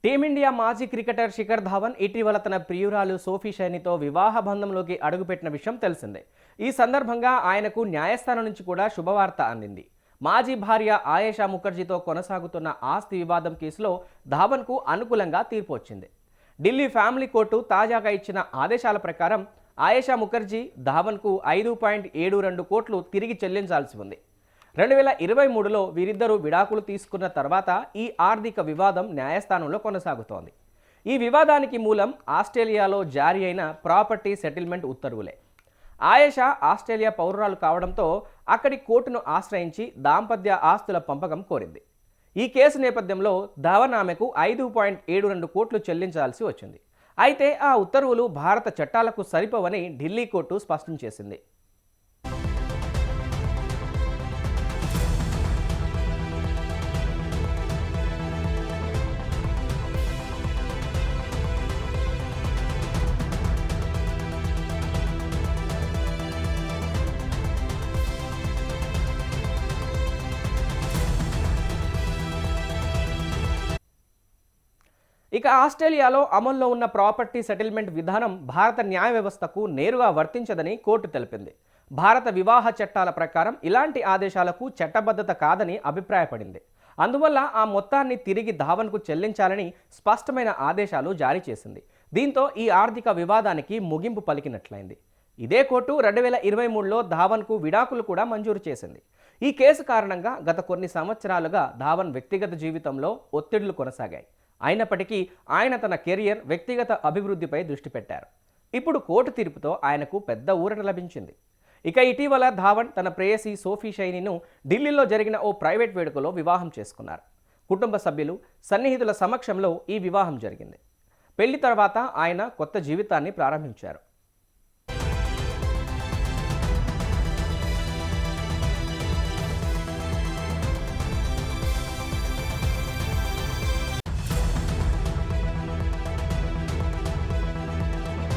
Team India మాజీ cricketer Shikhar Dhawan ఇటీవల తన ప్రియురాలు సోఫీ షైనీతో వివాహ బంధంలోకి అడుగుపెట్టిన విషయం తెలిసిందే. ఈ సందర్భంగా ఆయనకు న్యాయస్థానం నుంచి కూడా శుభవార్త అందింది. మాజీ భార్య ఆయేషా ముఖర్జీతో కొనసాగుతున్న ఆస్తి వివాదం కేసులో ధావన్కు అనుకూలంగా తీర్పు వచ్చింది. ఢిల్లీ ఫ్యామిలీ కోర్టు తాజాగా ఇచ్చిన ఆదేశాల ప్రకారం ఆయేషా ముఖర్జీ ధావన్కు 5.72 కోట్లు తిరిగి చెల్లించాల్సి ఉంది. 2023లో వీరిద్దరూ విడాకులు తీసుకున్న తర్వాత ఈ ఆర్థిక వివాదం న్యాయస్థానంలో కొనసాగుతోంది. ఈ వివాదానికి మూలం ఆస్ట్రేలియాలో జారీ అయిన ప్రాపర్టీ సెటిల్మెంట్ ఉత్తర్వులే. ఆయేషా ఆస్ట్రేలియా పౌరురాలు కావడంతో అక్కడి కోర్టును ఆశ్రయించి దాంపత్య ఆస్తుల పంపకం కోరింది. ఈ కేసు నేపథ్యంలో ధావన్ ఆమెకు 5.72 కోట్లు చెల్లించాల్సి వచ్చింది. అయితే ఆ ఉత్తర్వులు భారత చట్టాలకు సరిపోవని ఢిల్లీ కోర్టు స్పష్టం చేసింది. ఇక ఆస్ట్రేలియాలో అమల్లో ఉన్న ప్రాపర్టీ సెటిల్మెంట్ విధానం భారత న్యాయ వ్యవస్థకు నేరుగా వర్తించదని కోర్టు తెలిపింది. భారత వివాహ చట్టాల ప్రకారం ఇలాంటి ఆదేశాలకు చట్టబద్ధత కాదని అభిప్రాయపడింది. అందువల్ల ఆ మొత్తాన్ని తిరిగి ధావన్కు చెల్లించాలని స్పష్టమైన ఆదేశాలు జారీ చేసింది. దీంతో ఈ ఆర్థిక వివాదానికి ముగింపు పలికినట్లయింది. ఇదే కోర్టు 2023లో ధావన్కు విడాకులు కూడా మంజూరు చేసింది. ఈ కేసు కారణంగా గత కొన్ని సంవత్సరాలుగా ధావన్ వ్యక్తిగత జీవితంలో ఒత్తిళ్లు కొనసాగాయి. అయినప్పటికీ ఆయన తన కెరియర్, వ్యక్తిగత అభివృద్ధిపై దృష్టి పెట్టారు. ఇప్పుడు కోర్టు తీర్పుతో ఆయనకు పెద్ద ఊరట లభించింది. ఇక ఇటీవల ధావన్ తన ప్రేయసి సోఫీ షైనీను ఢిల్లీలో జరిగిన ఓ ప్రైవేట్ వేడుకలో వివాహం చేసుకున్నారు. కుటుంబ సభ్యులు, సన్నిహితుల సమక్షంలో ఈ వివాహం జరిగింది. పెళ్లి తర్వాత ఆయన కొత్త జీవితాన్ని ప్రారంభించారు.